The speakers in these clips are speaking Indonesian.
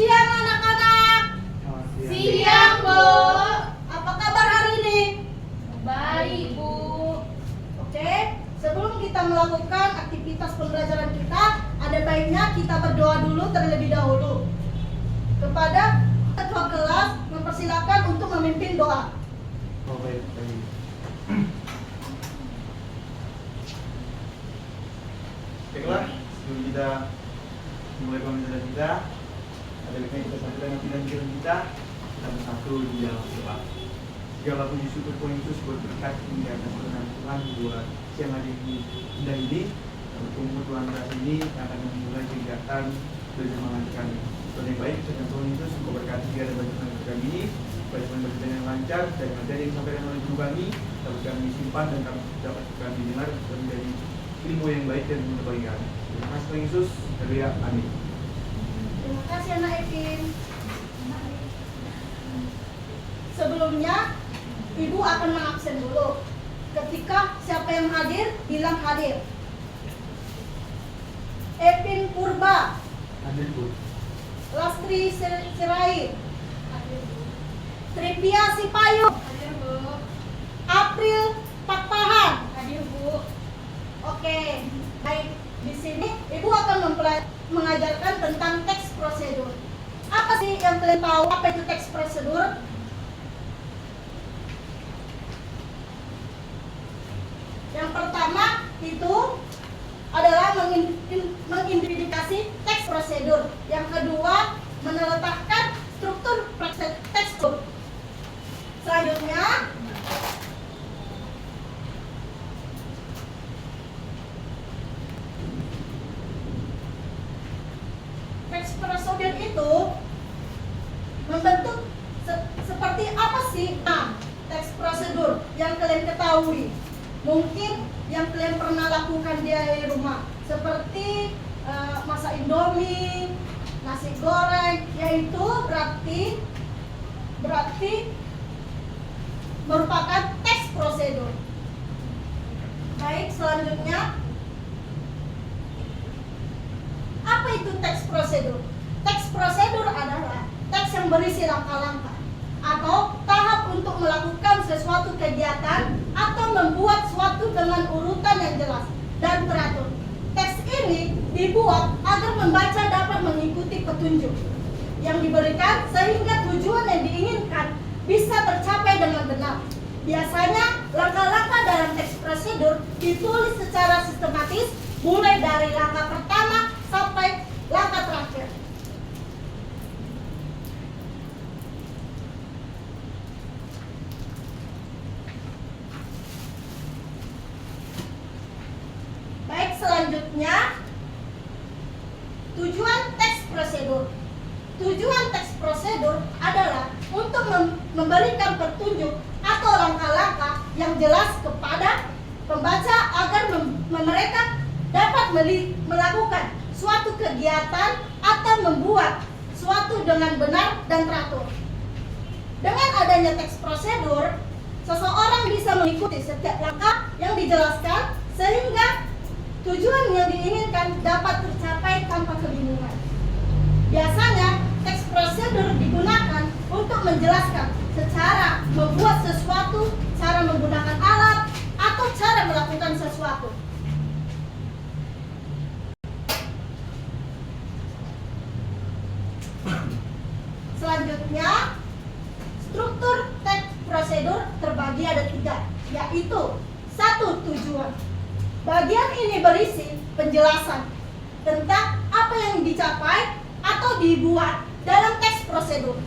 siang anak-anak. Siang, Bu. Apa kabar hari ini? Baik, Bu. Oke, sebelum kita melakukan aktivitas pembelajaran kita, ada baiknya kita berdoa dulu terlebih dahulu. Kepada ketua kelas, mempersilakan untuk memimpin doa. Oh, baik. Baiklah, sebelum kita mulai pembelajaran kita, ada baiknya kita sampaikan pikiran kita bersatu di dalam doa. Segala puji syukur Tuhan Yesus buat berkat hingga atas kebenaran Tuhan buat siang hari ini indah ini, berkumpul Tuhan ras ini akan memulai kegiatan bersemangat kami. Tuhan yang baik, sedang Tuhan Yesus engkau berkati dan bacaan kami ini, bacaan yang lancar dan materi yang disampaikan oleh guru kami dapat kami simpan dan dapat kami dengar dan menjadi ilmu yang baik dan berguna bagi kami. Terima kasih Tuhan Yesus. Haleluya. Amin. Terima kasih anak Evin. Sebelumnya, Ibu akan mengabsen dulu. Ketika siapa yang hadir, bilang hadir. Evin Purba, Hadir, Bu. Lastri Sirait, Tripia Sipayung, Hadir, Bu. April Pakpahan. Hadir, Bu. Oke, baik. Di sini Ibu akan mengajarkan tentang teks prosedur. Apa sih yang kalian tahu? Apa itu teks prosedur? Yang pertama itu adalah mengidentifikasi teks prosedur. Yang kedua, meletakkan struktur tekstur. Selanjutnya, teks prosedur itu membentuk seperti apa sih? Nah, teks prosedur yang kalian ketahui, mungkin yang kalian pernah lakukan di rumah, seperti masak indomie, nasi goreng, yaitu berarti merupakan teks prosedur. Baik, selanjutnya, apa itu teks prosedur? Teks prosedur adalah teks yang berisi langkah-langkah atau tahap untuk melakukan sesuatu kegiatan atau membuat suatu dengan urutan yang jelas dan teratur. Teks ini dibuat agar membaca dapat mengikuti petunjuk yang diberikan sehingga tujuan yang diinginkan bisa tercapai dengan benar. Biasanya langkah-langkah dalam teks prosedur ditulis secara sistematis mulai dari langkah pertama sampai langkah terakhir. Baik, selanjutnya tujuan teks prosedur. Tujuan teks prosedur adalah untuk memberikan petunjuk atau langkah-langkah yang jelas kepada pembaca agar mereka dapat melakukan suatu kegiatan atau membuat suatu dengan benar dan teratur. Dengan adanya teks prosedur, seseorang bisa mengikuti setiap langkah yang dijelaskan sehingga tujuan yang diinginkan dapat tercapai tanpa kebingungan. Biasanya, teks prosedur digunakan untuk menjelaskan secara membuat sesuatu, cara menggunakan alat, atau cara melakukan sesuatu. Selanjutnya, struktur teks prosedur terbagi ada 3, yaitu 1. Tujuan. Bagian ini berisi penjelasan tentang apa yang dicapai atau dibuat dalam teks prosedur.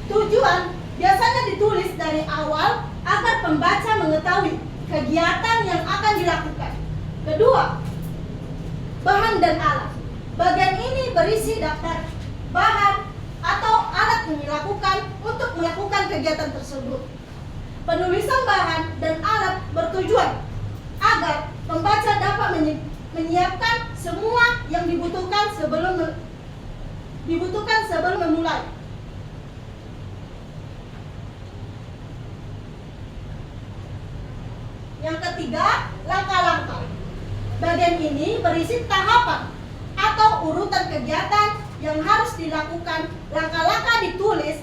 Tujuan biasanya ditulis dari awal agar pembaca mengetahui kegiatan yang akan dilakukan. Kedua, bahan dan alat. Bagian ini berisi daftar bahan atau alat yang dilakukan untuk melakukan kegiatan tersebut. Penulisan bahan dan alat bertujuan agar pembaca dapat menyiapkan semua yang dibutuhkan sebelum memulai. Yang ketiga, langkah-langkah. Bagian ini berisi tahapan atau urutan kegiatan yang harus dilakukan, langkah-langkah ditulis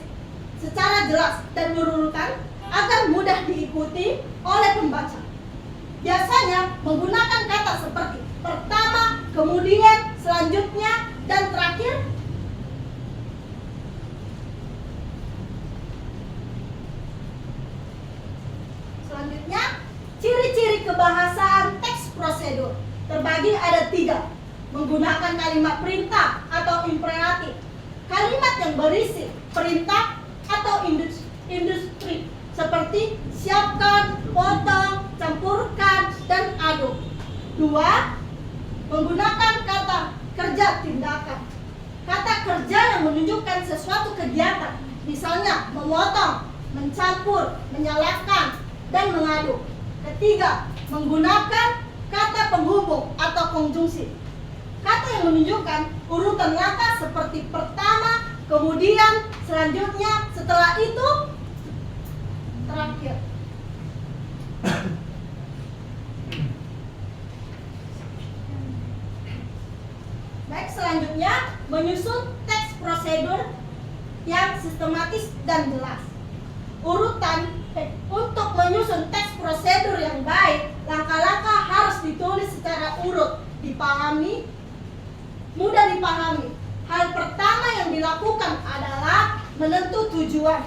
secara jelas dan berurutan agar mudah diikuti oleh pembaca. Biasanya menggunakan kata seperti pertama, kemudian, selanjutnya, dan terakhir. Selanjutnya, ciri-ciri kebahasaan teks prosedur terbagi ada 3. Menggunakan kalimat perintah atau imperatif, kalimat yang berisi perintah atau industri seperti siapkan, potong, campurkan, dan aduk. 2. Menggunakan kata kerja tindakan, kata kerja yang menunjukkan sesuatu kegiatan, misalnya memotong, mencampur, menyalakan, dan mengaduk. 3. Menggunakan kata penghubung atau konjungsi, kata yang menunjukkan urutan langkah seperti pertama, kemudian, selanjutnya, setelah itu, terakhir. Baik, selanjutnya menyusun teks prosedur yang sistematis dan jelas. Untuk menyusun teks prosedur yang baik, langkah-langkah harus ditulis secara urut, mudah dipahami. Hal pertama yang dilakukan adalah menentu tujuan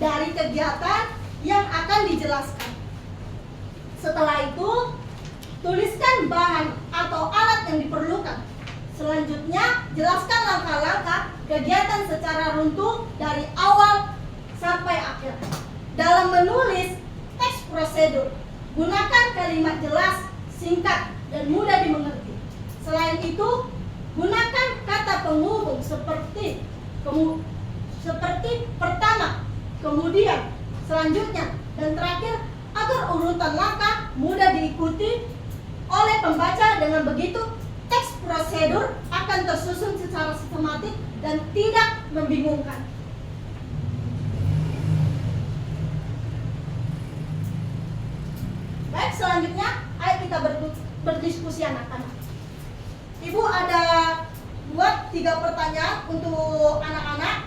dari kegiatan yang akan dijelaskan. Setelah itu, tuliskan bahan atau alat yang diperlukan. Selanjutnya, jelaskan langkah-langkah kegiatan secara runtuh dari awal sampai akhir. Dalam menulis teks prosedur, gunakan kalimat jelas, singkat, dan mudah dimengerti. Selain itu, gunakan kata penghubung seperti pertama, kemudian, selanjutnya, dan terakhir agar urutan langkah mudah diikuti oleh pembaca. Dengan begitu, teks prosedur akan tersusun secara sistematis dan tidak membingungkan. Baik, selanjutnya ayo kita berdiskusi anak-anak. Ibu ada buat 3 pertanyaan untuk anak-anak.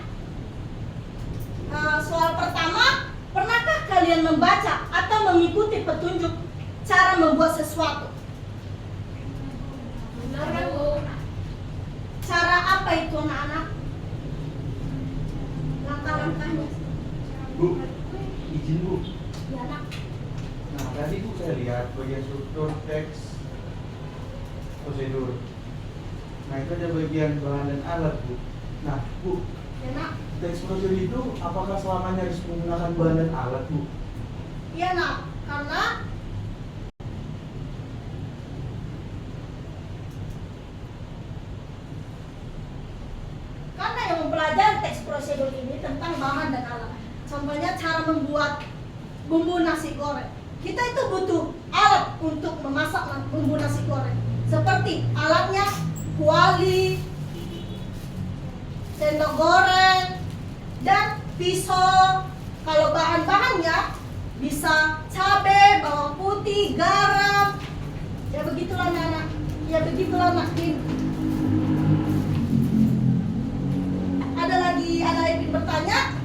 Soal pertama, pernahkah kalian membaca atau mengikuti petunjuk cara membuat sesuatu? Benar, Bu. Cara apa itu anak-anak? Langkah-langkahnya. Bu, izin Bu. Ya, anak. Nah, tadi Bu saya lihat bagian struktur teks prosedur. Nah, itu ada bagian bahan dan alat Bu. Nah, Bu, Ya, nak. teks prosedur itu apakah selamanya harus menggunakan bahan dan alat Bu? Iya, nak. Karena yang mempelajari teks prosedur ini tentang bahan dan alat. Contohnya cara membuat bumbu nasi goreng. Kita itu butuh alat untuk memasak bumbu nasi goreng. Seperti alatnya kuali, sendok goreng, dan pisau. Kalau bahan-bahannya bisa cabai, bawang putih, garam. Ya begitulah anak. Ya begitulah anak. Ada yang ingin bertanya?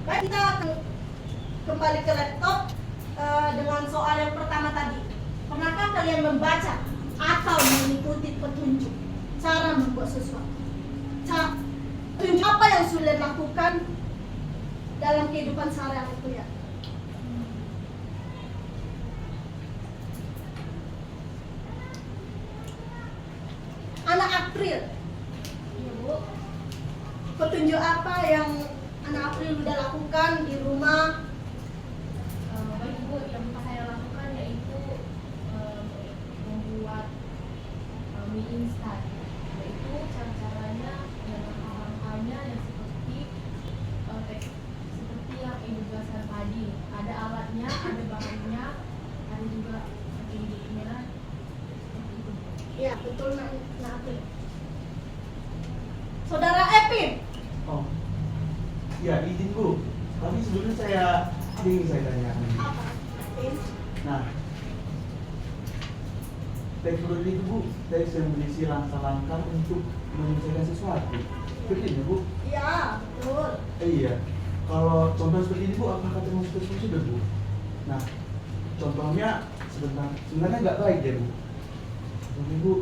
Baik, kita akan kembali ke laptop dengan soal yang pertama tadi. Pernahkah kalian membaca atau mengikuti petunjuk cara membuat sesuatu? Petunjuk apa yang sudah dilakukan dalam kehidupan sehari-hari itu ya? Anak April. Iya, Bu. Petunjuk apa yang anak April sudah lakukan di rumah? Baik, Bu, yang saya lakukan yaitu membuat mie instan. Yaitu cara-caranya dan langkah-langkahnya yang seperti yang Ibu jelaskan tadi. Ada alatnya, ada bahannya, ada juga ingredientnya. Seperti itu. Ya, betul Nak April. Saudara Epin. Oh, ya izin Bu. Tapi sebelumnya saya ingin saya tanyakan. Apa? Epin. Nah, teks prosedur itu Bu, teks yang berisi langkah-langkah untuk menyelesaikan sesuatu. Seperti ini Bu. Iya, betul. Iya. Kalau contoh seperti ini Bu, apakah termasuk teks prosedur Bu? Nah, contohnya sebenarnya nggak baik ya Bu. Jadi Bu,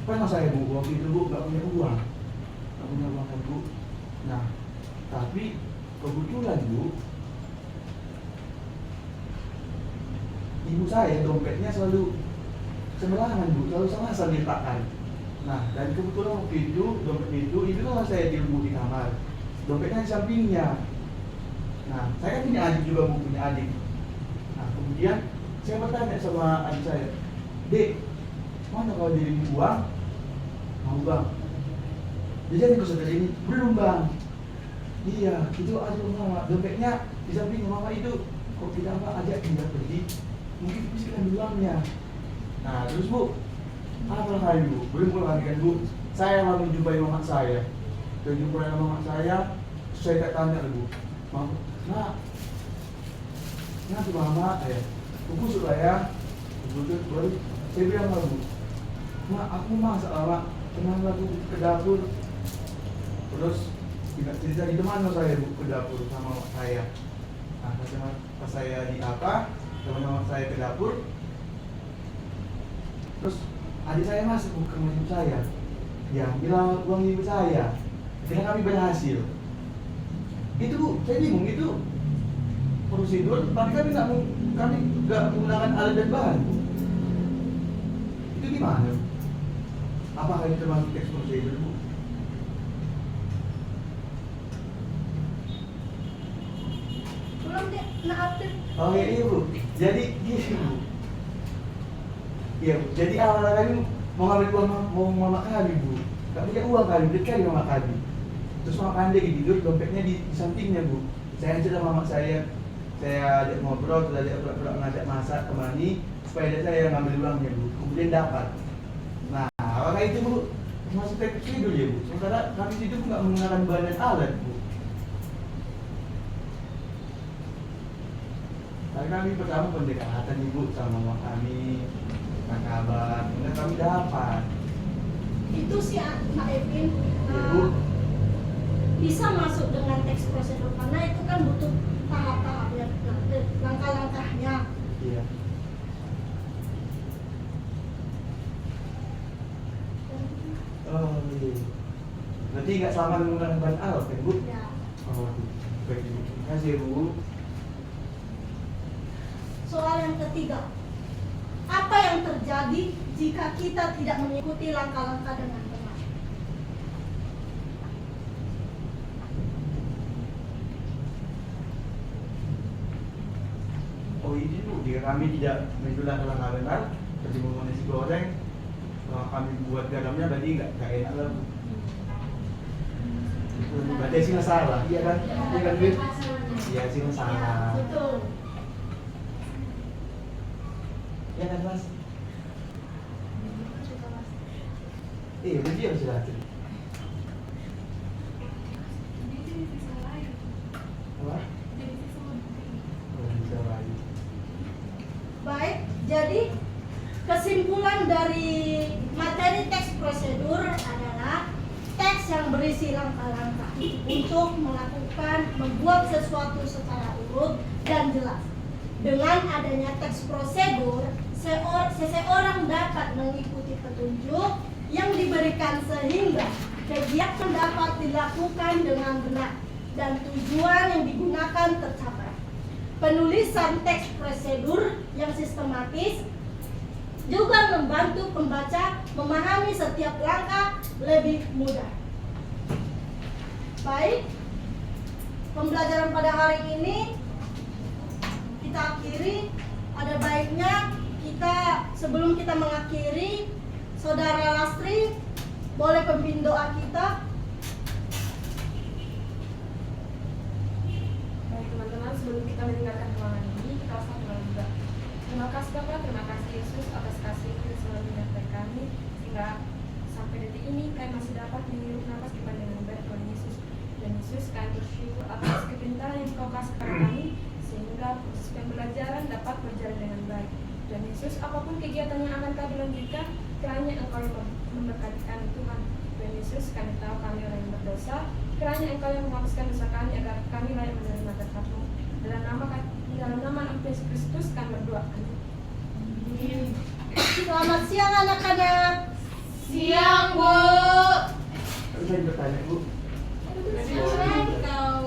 pernah saya Bu, waktu itu Bu nggak punya uang kan Bu. Nah, tapi kebetulan Bu, ibu saya dompetnya selalu sembarangan Bu, selalu salah diletakkan. Nah, dan kebetulan waktu itu dompet itu kan saya di kamar, dompetnya di sampingnya. Nah, saya kan punya adik juga Bu, punya adik. Nah, kemudian saya bertanya sama adik saya, Dek, mana kalau dirimu uang? Mau Bang. Jadi aku saudara ini, belum Bang. Iya, itu aduh Mama, dompetnya di samping Mama itu. Kok kita ajak pindah pergi? Mungkin bisa uangnya. Nah, terus Bu, apa lagi Bu? Belum lagi kan Bu, saya lalu menjumpai mama saya. Jumpai mama saya, saya tanya Bu, Nah, tuh Mama, buku supaya, baru saya bilang lah Bu, aku masak lama, tenang lah Bu ke dapur. Terus cerita di mana saya Bu ke dapur sama mama saya. Nah, pas saya di apa, teman-teman saya ke dapur. Terus adik saya masuk ke rumah ibu saya, yang bilang uang ibu saya, dengan kami berhasil. Itu Bu, saya bingung itu prosedur, tapi kami nggak menggunakan alat dan bahan. Itu gimana? Apakah itu termasuk teks prosedur Bu? Belum deh, maaf deh. Oh iya Bu, jadi gini Bu. Iya Bu, jadi awal kami mau ngambil uang mau mama kami Bu, nggak punya uang kami, beli kali mama kami. Terus mama kami lagi tidur, dompetnya di sampingnya Bu. Saya cerita mama saya ajak ngobrol, terus ajak pura-pura ngajak masak temani supaya dia saya ngambil uangnya Bu. Kemudian dapat. Nah, apakah itu Bu masuk teks prosedur ya Bu? Sementara kami itu nggak menggunakan bahan dan alat Bu. Tapi kami pertama pendekatan Ibu sama mama kami, kabar, kemudian kami dapat. Itu sih Mak Evin, Ya Bu, bisa masuk dengan teks prosedur karena itu kan butuh tahap-tahapnya, langkah-langkahnya. iya. Oh iya. Berarti nggak selama menggunakan bahan alat kan Bu? Ya. Oh, baik Ibu. Terima kasih ya, Bu. Soal yang ketiga, apa yang terjadi jika kita tidak mengikuti langkah-langkah dengan benar? Oh ini Bu, jika kami tidak menggunakan langkah benar, seperti membuat nasi goreng, kalau kami buat garamnya berarti nggak enak lah Bu. Berarti sih salah, iya kan? Iya kan Bu? Iya sih salah. Betul. Iya kan Mas? Iya, berarti harus dilatih. Apa? Oh, bisa lagi. Baik, jadi kesimpulan dari materi teks prosedur adalah teks yang berisi langkah-langkah untuk membuat sesuatu secara urut dan jelas. Dengan adanya teks prosedur, seseorang dapat mengikuti petunjuk yang diberikan sehingga kegiatan dapat dilakukan dengan benar dan tujuan yang digunakan tercapai. Penulisan teks prosedur yang sistematis juga membantu pembaca memahami setiap langkah lebih mudah. Baik, pembelajaran pada hari ini kita akhiri. Ada baiknya sebelum kita mengakhiri, Saudara Lastri boleh pimpin doa kita. Baik teman-teman, sebelum kita meninggalkan ruangan ini, kita harus doa juga. Terima kasih Bapak, terima kasih Yesus atas kasih yang selalu menyertai kami, sehingga sampai detik ini kami masih dapat menghirup nafas di pandangan baik Tuhan Yesus. Dan Yesus, kami bersyukur atas kepintaran yang Kau kasih kepada kami, sehingga proses pembelajaran dapat berjalan dengan baik. Dan Yesus, apapun kegiatan yang akan kami lanjutkan, kiranya Engkau yang memberkati kami Tuhan. Dan Yesus, kami tahu kami orang yang berdosa, kiranya Engkau yang menghapuskan dosa kami agar kami layak menerima berkat-Mu. Dalam nama Yesus Kristus kami berdoa. Amin. Selamat siang anak-anak. Siang, Bu. Saya bertanya, Bu. Kau,